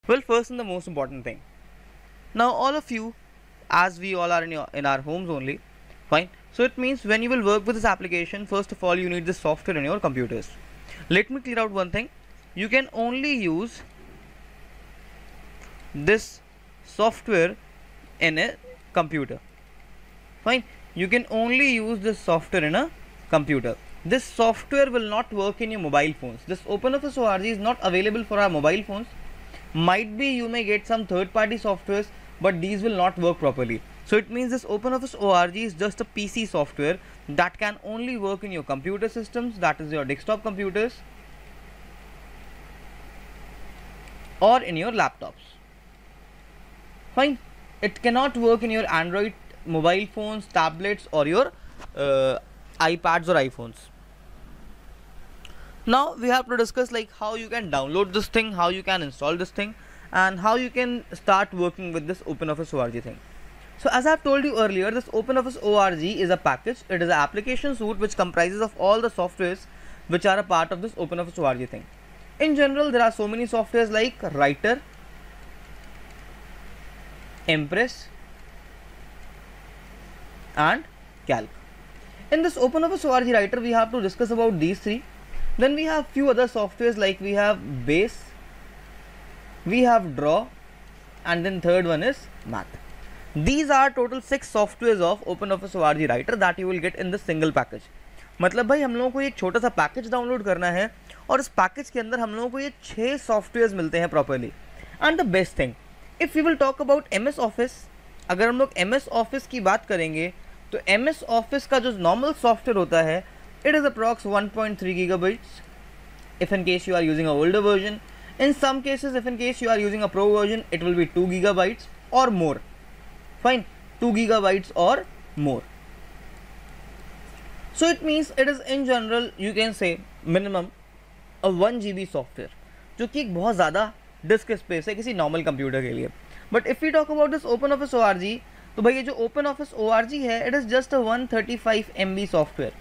Well, first and the most important thing. Now, all of you, as we all are in our homes only, fine. So it means when you will work with this application, first of all, you need the software in your computers. Let me clear out one thing. You can only use this software in a computer. Fine. You can only use this software in a computer. This software will not work in your mobile phones. This OpenOffice ORG is not available for our mobile phones. Might be you may get some third-party softwares, but these will not work properly. So it means this OpenOffice ORG is just a PC software that can only work in your computer systems, that is your desktop computers, or in your laptops. Fine. It cannot work in your Android mobile phones, tablets, or your iPads or iPhones. Now we have to discuss like how you can download this thing, how you can install this thing, and how you can start working with this OpenOffice ORG thing. So as I have told you earlier, this OpenOffice ORG is a package. It is an application suite which comprises of all the softwares which are a part of this OpenOffice ORG thing. In general, there are so many softwares like Writer, Impress, and Calc. In this OpenOffice ORG Writer, we have to discuss about these three. Then we have few other softwares like we have Base, we have Draw, and then third one is Math. These are total 6 softwares of OpenOffice ORG Writer that you will get in this single package. मतलब भाई हम लोगों को एक छोटा सा package download करना है और इस पैकेज के अंदर हम लोगों को ये 6 सॉफ्टवेयर्स मिलते हैं properly. And the best thing, if you will talk about MS office, अगर हम लोग MS ऑफिस की बात करेंगे तो MS ऑफिस का जो नॉर्मल सॉफ्टवेयर होता है, it is approx 1.3 gigabytes if in case you are using a older version. In some cases, if in case you are using a pro version, it will be 2 gigabytes or more. Fine, 2 gigabytes or more. So it means it is in general you can say minimum a 1 GB software, जो कि एक बहुत ज़्यादा disc space है किसी normal computer के लिए. But if you talk about this OpenOffice ORG, तो भाई ये जो OpenOffice ORG है, it is just a 135 MB software.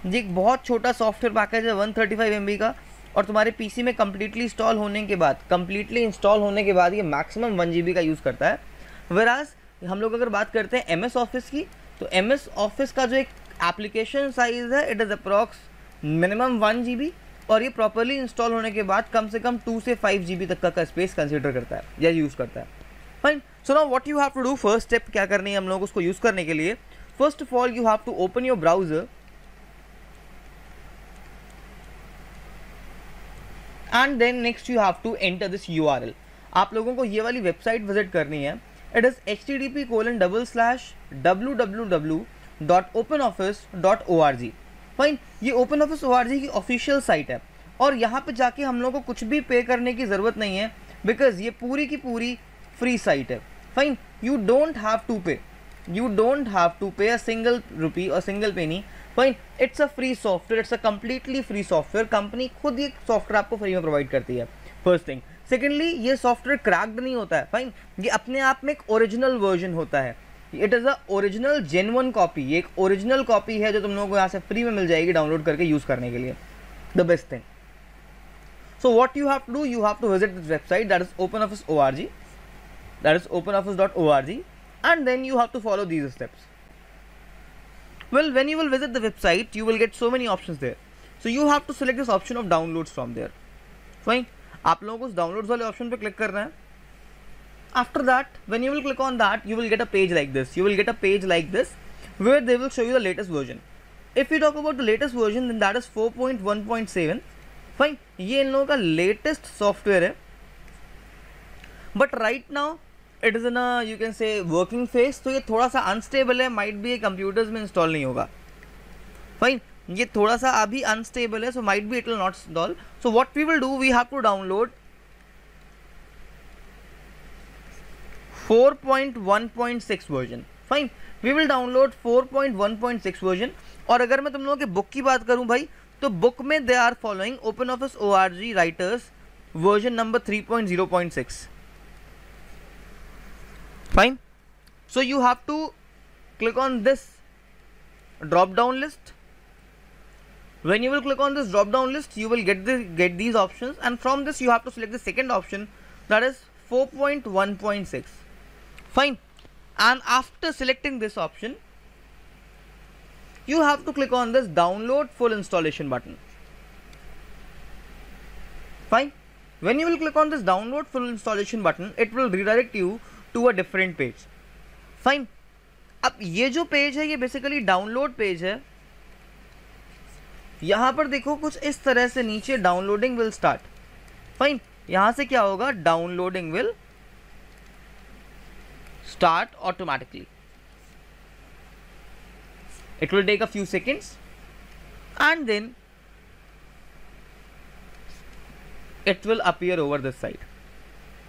ये एक बहुत छोटा सॉफ्टवेयर पैकेज है 135 MB का, और तुम्हारे पीसी में कम्प्लीटली इंस्टॉल होने के बाद ये मैक्सिमम 1 GB का यूज़ करता है. वेराज हम लोग अगर बात करते हैं MS ऑफिस की, तो MS ऑफिस का जो एक एप्लीकेशन साइज़ है, it is approx minimum 1 GB, और ये प्रॉपरली इंस्टॉल होने के बाद कम से कम 2 से 5 GB तक का स्पेस कंसिडर करता है या यूज़ करता है. Fine. So now what you have to do, first step क्या करनी है हम लोग उसको यूज़ करने के लिए. First of all you have to open your browser and then next you have to enter this URL. आप लोगों को ये वाली वेबसाइट विजिट करनी है. It is http://www.openoffice.org. फाइन. ये OpenOffice ORG की ऑफिशियल साइट है और यहाँ पे जाके हम लोगों को कुछ भी पे करने की ज़रूरत नहीं है, बिकॉज ये पूरी की पूरी फ्री साइट है. Fine. You don't have to pay a single rupee और single penny. Fine. It's a free software, it's a completely free software. Company खुद ये सॉफ्टवेयर आपको फ्री में प्रोवाइड करती है. First thing. सेकेंडली, ये सॉफ्टवेयर क्रैक्ड नहीं होता है. फाइन. ये अपने आप में एक ओरिजिनल वर्जन होता है. It is a original genuine copy. ये एक ओरिजिनल कॉपी है जो तुम लोगों को यहाँ से फ्री में मिल जाएगी डाउनलोड करके यूज़ करने के लिए. The best thing. So what you have to do, you have to visit this website, that is OpenOffice ORG, that is openoffice.org, and then you have to follow these steps. Well, when you will visit the website, you will get so many options there. So you have to select this option of downloads from there. Fine. आप लोगों को उस downloads वाले option पे click करना है. After that, when you will click on that, you will get a page like this. Where they will show you the latest version. If you talk about the latest version, then that is 4.1.7. Fine. ये इन लोगों का latest software है. But right now it is in you can say working face, तो ये थोड़ा सा unstable है, might भी ये कंप्यूटर्स में इंस्टॉल नहीं होगा. फाइन. ये थोड़ा सा अभी अनस्टेबल है, so might be it will not install. So what we will do, we have to download 4.1.6 version. Fine. We will download 4.1.6 version. और अगर मैं तुम लोगों के बुक की बात करूं भाई, तो बुक में they are following OpenOffice ORG writers version number 3.0.6. Fine. So you have to click on this drop down list. When you will click on this drop down list, you will get these options, and from this you have to select the second option, that is 4.1.6. Fine. And after selecting this option, you have to click on this download full installation button. Fine. When you will click on this download full installation button, it will redirect you to a different page. Fine. अब ये जो page है ये basically download page है. यहाँ पर देखो कुछ इस तरह से नीचे डाउनलोडिंग विल स्टार्ट. फाइन. यहाँ से क्या होगा, downloading will start automatically. It will take a few seconds and then it will appear over this side.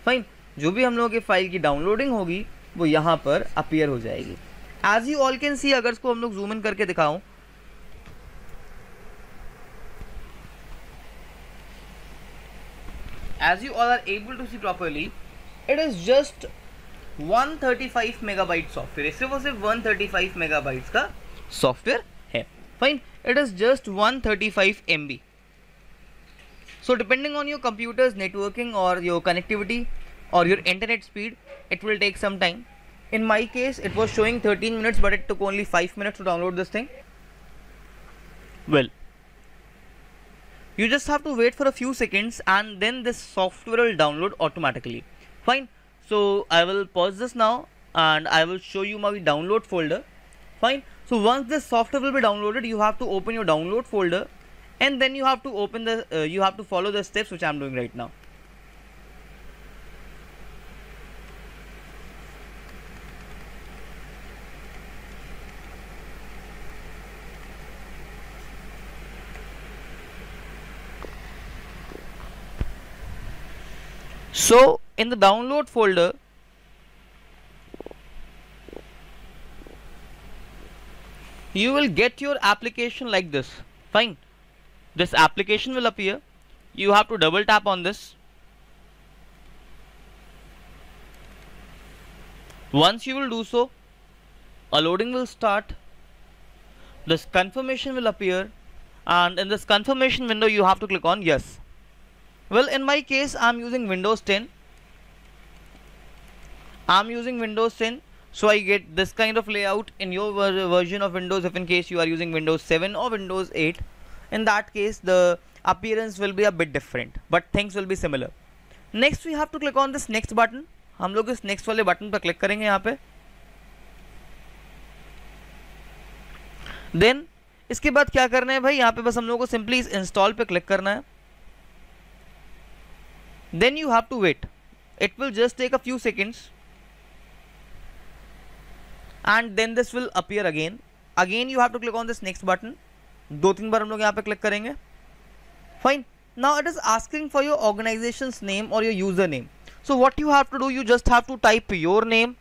Fine. जो भी हम लोगों की फाइल की डाउनलोडिंग होगी वो यहाँ पर अपीयर हो जाएगी. As you all can see, अगर इसको हम लोग जूम इन करके दिखाऊं, as you all are able to see properly, it is just 135 megabyte software. सिर्फ और सिर्फ 135 megabytes का सॉफ्टवेयर है. Fine. It is just 135 MB. So depending on your computer's networking or your connectivity or your internet speed, it will take some time. In my case, it was showing 13 minutes, but it took only 5 minutes to download this thing. Well, you just have to wait for a few seconds and then this software will download automatically. Fine. So I will pause this now and I will show you my download folder. Fine. So once this software will be downloaded, you have to open your download folder and then you have to open the you have to follow the steps which I am doing right now. So in the download folder, you will get your application like this. Fine. This application will appear. You have to double tap on this. Once you will do so, a loading will start. This confirmation will appear, and in this confirmation window you have to click on yes. Well, in my case I am using Windows 10. So I get this kind of layout. In your version of Windows, if in case you are using Windows 7 or Windows 8, in that case the appearance will be a bit different, but things will be similar. Next we have to click on this next button. हम लोग इस next वाले button पर click करेंगे यहाँ पे. Then इसके बाद क्या करना है भाई, यहाँ पे बस हम लोगों को सिंपली इस इंस्टॉल पे क्लिक करना है. Then you have to wait. It will just take a few seconds and then this will appear again. Again you have to click on this next button. 2-3 बार हम लोग यहाँ पे क्लिक करेंगे. Fine. Now it is asking for your organization's name or your username. So what you have to do, you just have to type your name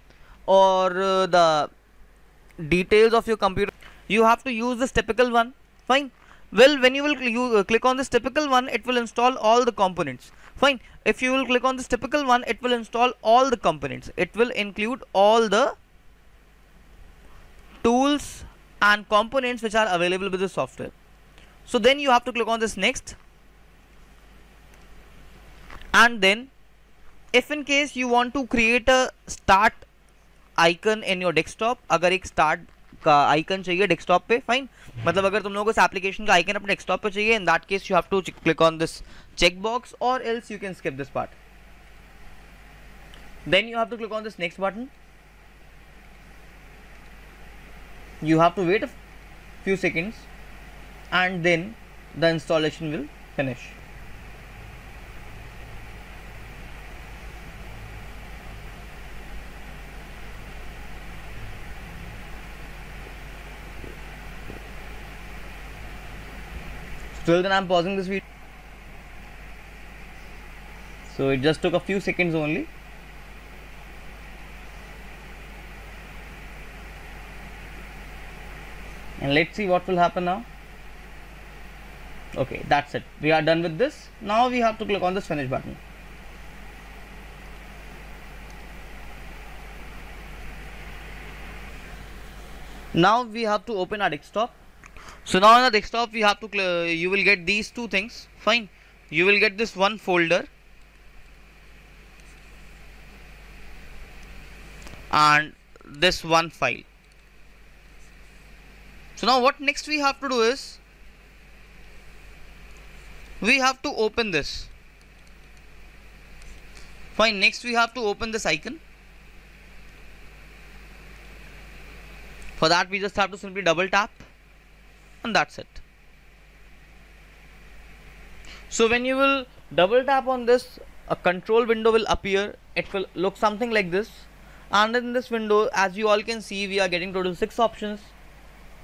or the details of your computer. You have to use this typical one. Fine. Well, when you will click on this typical one, it will install all the components. Fine. If you will click on this typical one, it will install all the components. It will include all the tools and components which are available with the software. So then you have to click on this next, and then if in case you want to create a start icon in your desktop, अगर एक start का icon चाहिए desktop पे, fine. मतलब अगर तुम लोगों को इस application का icon अपने desktop पे चाहिए, in that case you have to click on this checkbox, or else you can skip this part. Then you have to click on this next button. You have to wait a few seconds and then the installation will finish. Till then I am pausing this video. So it just took a few seconds only. And let's see what will happen now. Okay, that's it. We are done with this. Now we have to click on this finish button. Now we have to open our desktop. So now on the desktop we have to you will get these two things. Fine. You will get this one folder. and this one file. So now what next we have to do is we have to open this. Fine, next we have to open this icon. For that we just have to simply double tap and that's it. So when you will double tap on this, a control window will appear. It will look something like this, and in this window, as you all can see, we are getting total 6 options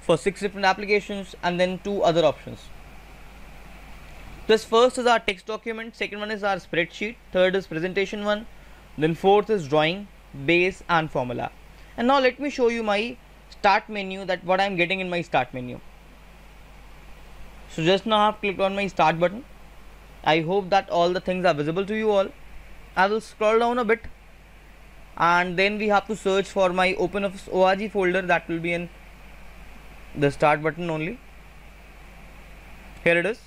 for 6 different applications and then 2 other options. This first is our text document, second one is our spreadsheet, third is presentation one, then fourth is drawing, base and formula. And now let me show you my start menu, that what I am getting in my start menu. So just now I have clicked on my start button. I hope that all the things are visible to you all. I will scroll down a bit and then we have to search for my OpenOffice ORG folder, that will be in the start button only. Here it is.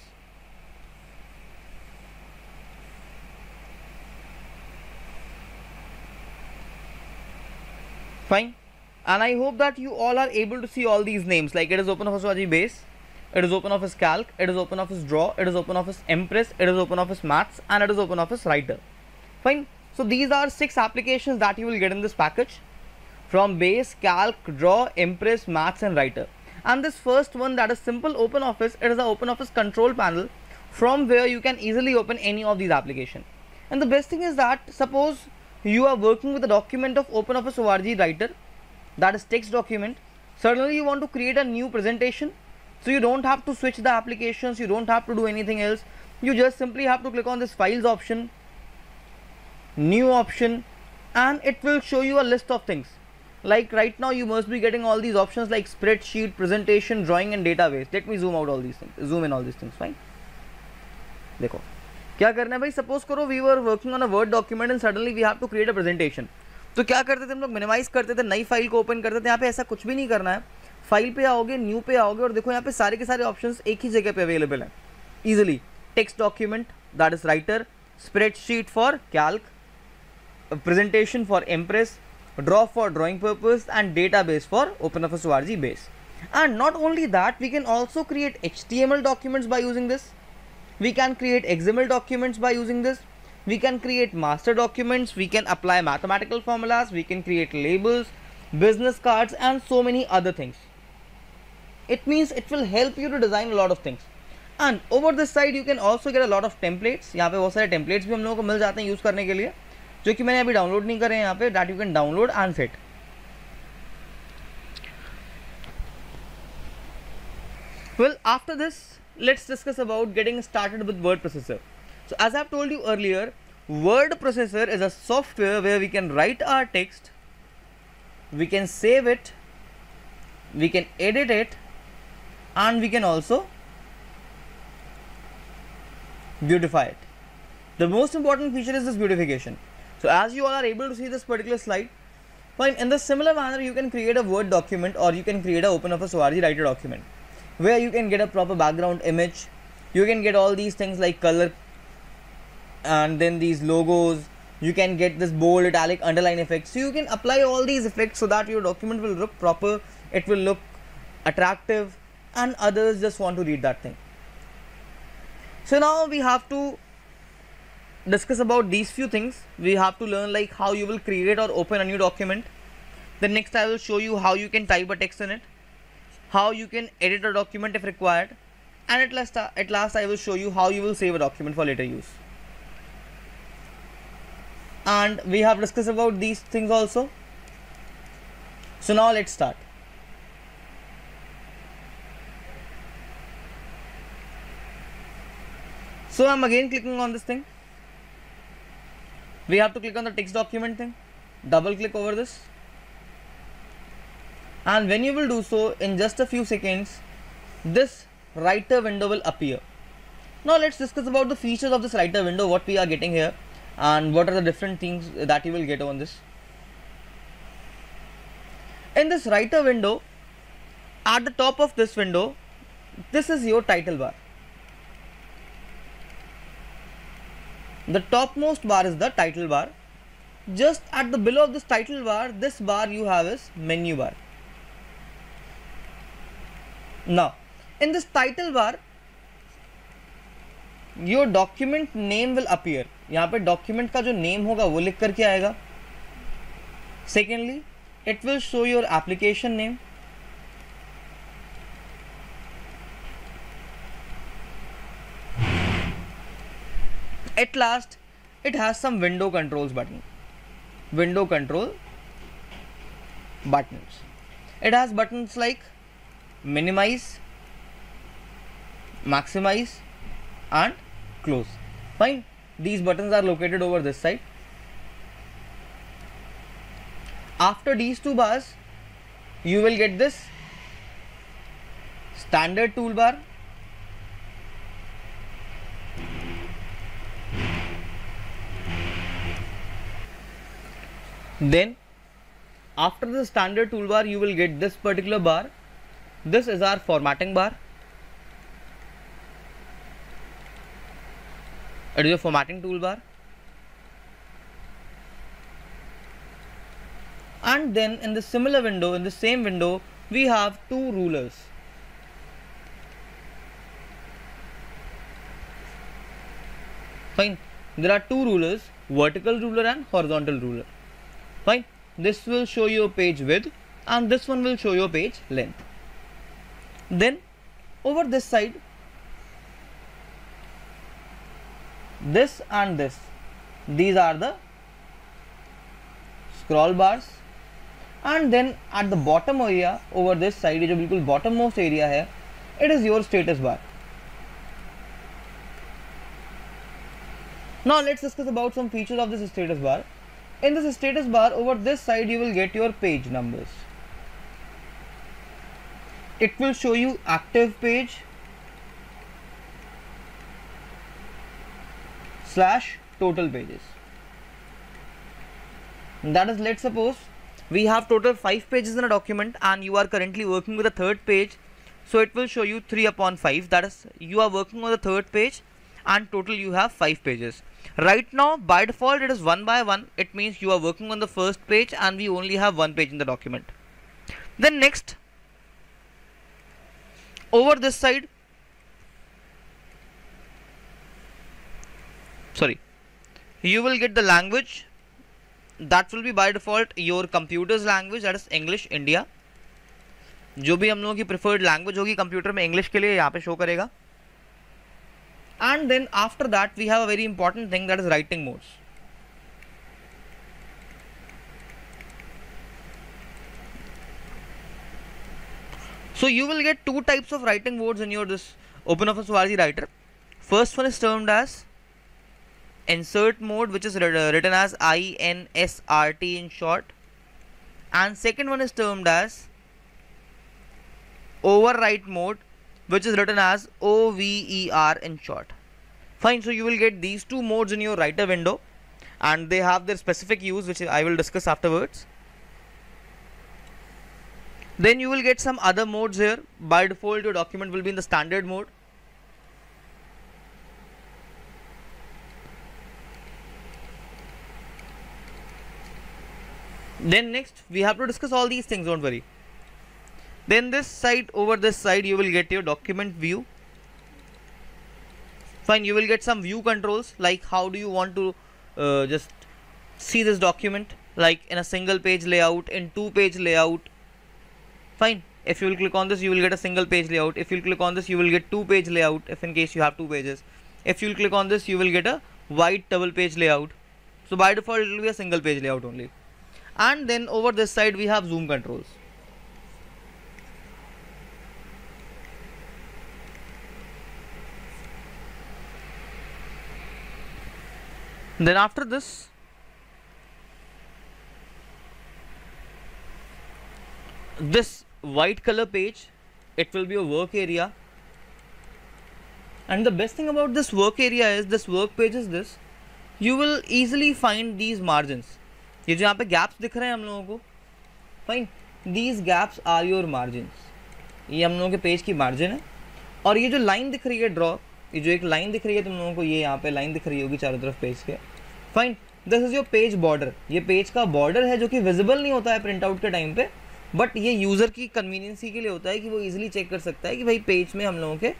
Fine, and I hope that you all are able to see all these names, like it is OpenOffice ORG Base, it is OpenOffice Calc, it is OpenOffice Draw, it is OpenOffice Impress, it is OpenOffice Maths and it is OpenOffice Writer. Fine, so these are 6 applications that you will get in this package from Base, Calc, Draw, Impress, Maths and Writer. And this first one, that is simple OpenOffice, it is the OpenOffice control panel from where you can easily open any of these applications. And the best thing is that suppose you are working with a document of OpenOffice ORG Writer, that is text document. Suddenly you want to create a new presentation, so you don't have to switch the applications, you don't have to do anything else. You just simply have to click on this files option, new option, and it will show you a list of things. Like right now you must be getting all these options like spreadsheet, presentation, drawing and database. Let me zoom out all these things, zoom in all these things. Fine, देखो क्या करना है भाई, suppose करो we were working on a word document and suddenly we have to create a presentation. तो क्या करते थे हम लोग, मिनिमाइज करते थे, नई फाइल को ओपन करते थे. यहाँ पे ऐसा कुछ भी नहीं करना है, फाइल पे आओगे, न्यू पे आओगे और देखो यहाँ पे सारे के सारे ऑप्शंस एक ही जगह पे अवेलेबल हैं easily. Text document, that is writer, spreadsheet for Calc, presentation for Impress, Draw for drawing purpose and database for OpenOffice ORG Base. And not only that, we can also create HTML documents by using this. We can create XML documents by using this. We can create master documents, we can apply mathematical formulas, we can create labels, business cards and so many other things. It means it will help you to design a lot of things. And over this side you can also get a lot of templates. यहाँ पे बहुत सारे templates भी हम लोगों को मिल जाते हैं यूज़ करने के लिए, जो कि मैंने अभी डाउनलोड नहीं करे हैं यहाँ पे, that you can download and set. Well, after this, let's discuss about getting started with word processor. So as I've told you earlier, word processor is a software where we can write our text, we can save it, we can edit it, and we can also beautify it. The most important feature is this beautification. So as you all are able to see this particular slide, fine, in the similar manner you can create a Word document or you can create a OpenOffice ORG Writer document where you can get a proper background image, you can get all these things like color and then these logos, you can get this bold, italic, underline effects. So you can apply all these effects so that your document will look proper, it will look attractive and others just want to read that thing. So now we have to discuss about these few things. We have to learn like how you will create or open a new document. Then next I will show you how you can type a text in it, how you can edit a document if required, and at last I will show you how you will save a document for later use. And we have discussed about these things also. So now let's start. So I'm again clicking on this thing. We have to click on the text document thing, double click over this, and when you will do so, in just a few seconds this writer window will appear. Now let's discuss about the features of this writer window, what we are getting here and what are the different things that you will get on this. In this writer window, at the top of this window, this is your title bar. The topmost bar is the title bar, just at the below of this title bar, this bar you have is menu bar. Now in this title bar your document name will appear. यहाँ पे document का जो name होगा वो लिख करके आएगा. Secondly, it will show your application name. At last, it has some window controls button. Window control buttons. It has buttons like minimize, maximize and close. Fine. These buttons are located over this side. After these two bars, you will get this standard toolbar. Then after the standard toolbar you will get this particular bar. This is our formatting bar. It is a formatting toolbar. And then in the similar window, in the same window, we have two rulers. Fine. There are two rulers, vertical ruler and horizontal ruler. Fine. This will show your page width and this one will show your page length. Then over this side, this and this, these are the scroll bars. And then at the bottom area over this side, जो बिल्कुल bottom most area है, it is your status bar. Now let's discuss about some features of this status bar. In this status bar over this side you will get your page numbers. It will show you active page / total pages. That is, let's suppose we have total 5 pages in a document and you are currently working with the third page, so it will show you 3/5. That is, you are working on the third page and total you have 5 pages. Right now by default it is 1 by 1. It means you are working on the first page and we only have 1 page in the document. Then next, over this side, you will get the language. That will be by default your computer's language, that is English India. जो भी हम लोगों की preferred language होगी computer में English के लिए यहाँ पे show करेगा. And then after that we have a very important thing, that is writing modes. So you will get two types of writing modes in your this OpenOffice ORG writer. First one is termed as insert mode, which is written as INSRT in short, and second one is termed as overwrite mode, which is written as OVER in short. Fine. So you will get these two modes in your writer window and they have their specific use, which I will discuss afterwards. Then you will get some other modes here. By default your document will be in the standard mode. Then next we have to discuss all these things, don't worry. Then this side, over this side you will get your document view. Fine. You will get some view controls, like how do you want to just see this document, like in a single page layout, in 2-page layout. Fine. If you will click on this you will get a single page layout. If you will click on this you will get 2-page layout, if in case you have 2 pages. If you will click on this you will get a wide double page layout. So by default it will be a single page layout only. And then over this side we have zoom controls. Then after this, this white color page, it will be a work area. And the best thing about this work area is, this work page is this, you will easily find these margins. ये जो यहाँ पे gaps दिख रहे हैं हम लोगों को, fine, these gaps are your margins. ये हम लोगों के पेज की मार्जिन है. और ये जो लाइन दिख रही है ड्रॉ, ये जो एक लाइन दिख रही है तुम लोगों को, ये यहाँ पे लाइन दिख रही होगी चारों तरफ पेज के, fine, this is your page border, ये पेज का बॉर्डर है जो कि विजिबल नहीं होता है प्रिंट आउट के टाइम पे, बट ये यूज़र की कन्वीनियंसी के लिए होता है कि वो इजीली चेक कर सकता है कि भाई पेज में हम लोगों के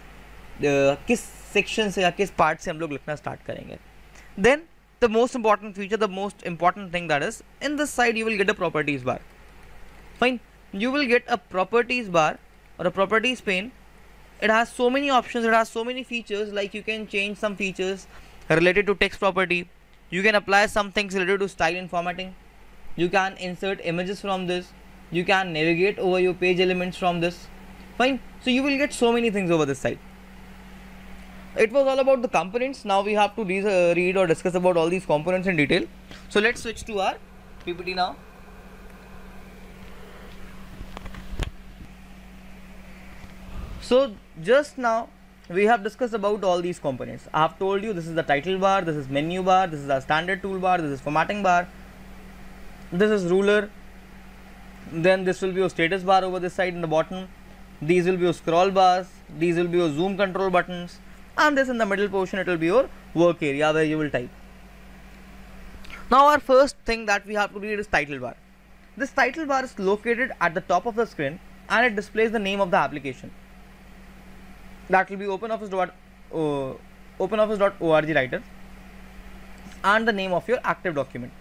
किस सेक्शन से या किस पार्ट से हम लोग लिखना स्टार्ट करेंगे. Then the most important feature, the most important thing that is in this side you will get a properties bar. Fine, you will get a properties bar or a properties pane. It has so many options, it has so many features, like you can change some features related to text property, you can apply some things related to style and formatting, you can insert images from this, you can navigate over your page elements from this. Fine, so you will get so many things over this side. It was all about the components. Now we have to read or discuss about all these components in detail. So let's switch to our PPT now. So just now we have discussed about all these components. I have told you this is the title bar, this is menu bar, this is our standard toolbar, this is formatting bar, this is ruler, then this will be your status bar over this side in the bottom, these will be your scroll bars, these will be your zoom control buttons, and this in the middle portion it will be your work area where you will type. Now our first thing that we have to read is title bar. This title bar is located at the top of the screen and it displays the name of the application. That will be OpenOffice.org writer and the name of your active document.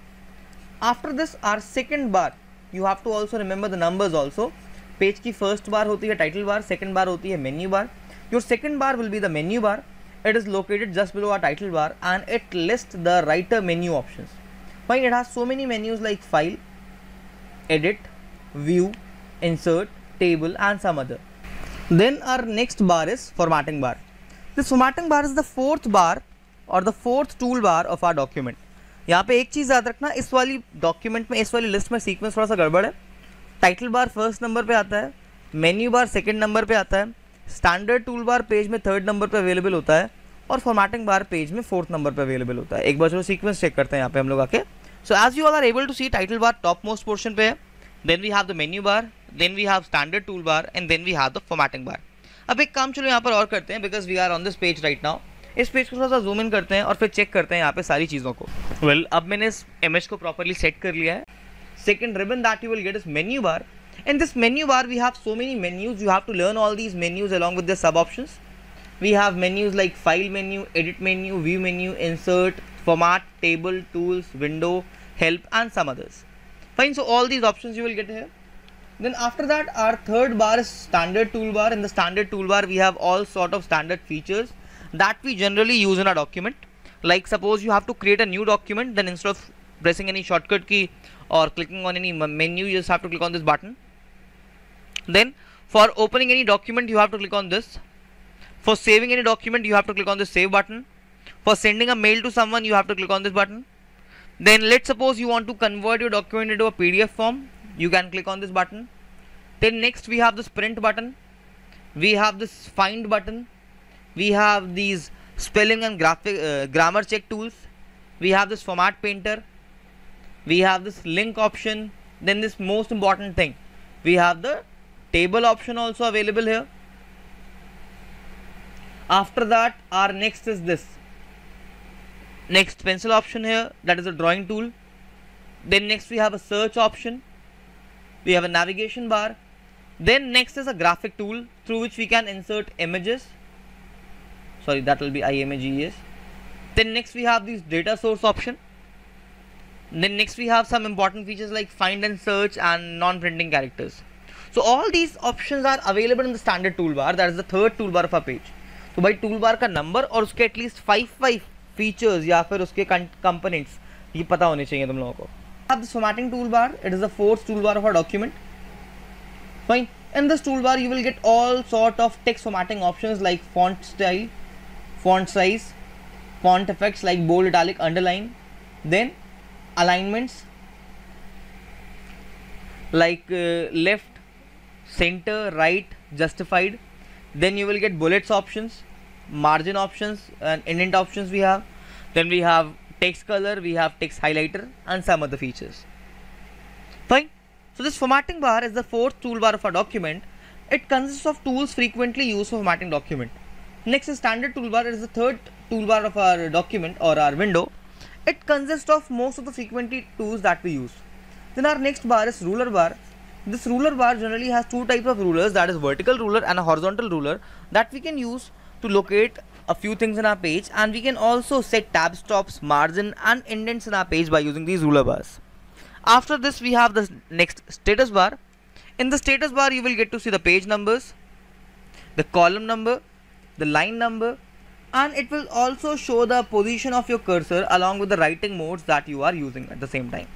After this, our second bar, you have to also remember the numbers also. Page की first bar होती है title bar, second bar होती है menu bar. Your second bar will be the menu bar. It is located just below our title bar and it lists the writer menu options. Fine, it has so many menus like file, edit, view, insert, table and some other. Then our next bar is formatting bar. This formatting bar is the fourth bar or the fourth toolbar of our document. यहाँ पे एक चीज़ याद रखना, इस वाली document में, इस वाली लिस्ट में सीक्वेंस थोड़ा सा गड़बड़ है. टाइटल बार फर्स्ट नंबर पे आता है, मेन्यू बार सेकंड नंबर पे आता है, स्टैंडर्ड टूल बार पेज में थर्ड नंबर पे अवेलेबल होता है और फॉर्मेटिंग बार पेज में फोर्थ नंबर पे अवेलेबल होता है. एक बार चलो सीक्वेंस चेक करते हैं यहाँ पे हम लोग आके. So as you all are able to see, title bar top most portion पे है, then we have the menu bar, then we have standard tool bar and then we have the formatting bar. अब एक काम चलो यहाँ पर और करते हैं, because we are on this page right now. इस पेज को थोड़ा सा जूम इन करते हैं और फिर चेक करते हैं यहाँ पे सारी चीज़ों को. वेल, अब मैंने इस इमेज को प्रॉपरली सेट कर लिया है. Second ribbon that you will get is menu bar. In this menu bar we have so many menus. You have to learn all these menus along with the sub options. We have menus like file menu, edit menu, view menu, insert, format, table, tools, window, help and some others. Fine, so all these options you will get here. Then after that our third bar is standard toolbar. In the standard toolbar we have all sort of standard features that we generally use in our document. Like suppose you have to create a new document, then instead of pressing any shortcut key or clicking on any menu, you just have to click on this button. Then for opening any document you have to click on this. For saving any document you have to click on this save button. For sending a mail to someone you have to click on this button. Then let's suppose you want to convert your document into a PDF form, you can click on this button. Then next we have this print button, we have this find button, we have these spelling and grammar check tools, we have this format painter, we have this link option. Then this most important thing, we have the table option also available here. After that our next is this next pencil option here, that is a drawing tool. Then next we have a search option, we have a navigation bar. Then next is a graphic tool through which we can insert images, sorry that will be images. Then next we have this data source option. Then next we have some important features like find and search and non-printing characters. So all these options are available in the standard toolbar, that is the third toolbar of our page. तो भाई toolbar का number और उसके at least 5 features या फिर उसके components ये पता होने चाहिए तुम लोगों को. Have this formatting toolbar, it is the fourth toolbar of our document. Fine. In this toolbar you will get all sort of text formatting options like font style, font size, font effects like bold, italic, underline. Then alignments like left, center, right, justified. Then you will get bullets options, margin options and indent options we have. Then we have text color, we have text highlighter and some other features. Fine. So this formatting bar is the fourth toolbar of our document. It consists of tools frequently used for formatting document. Next is standard toolbar. It is the third toolbar of our document or our window. It consists of most of the frequently tools that we use. Then our next bar is ruler bar. This ruler bar generally has two types of rulers, that is vertical ruler and a horizontal ruler, that we can use to locate a few things in our page, and we can also set tab stops, margin and indents in our page by using these ruler bars. After this we have the next status bar. In the status bar you will get to see the page numbers, the column number, the line number, and it will also show the position of your cursor along with the writing modes that you are using at the same time.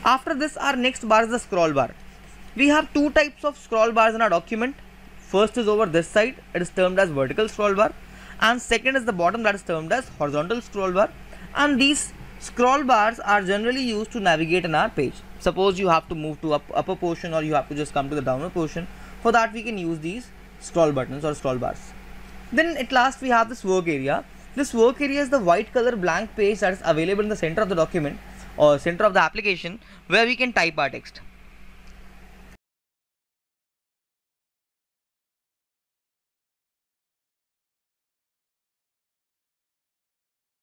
After this, our next bar is the scroll bar. We have two types of scroll bars in our document. First is over this side, it is termed as vertical scroll bar, and second is the bottom, that is termed as horizontal scroll bar. And these scroll bars are generally used to navigate in our page. Suppose you have to move to upper portion, or you have to just come to the downward portion. For that we can use these scroll buttons or scroll bars. Then at last we have this work area. This work area is the white color blank page that is available in the center of the document or center of the application, where we can type our text.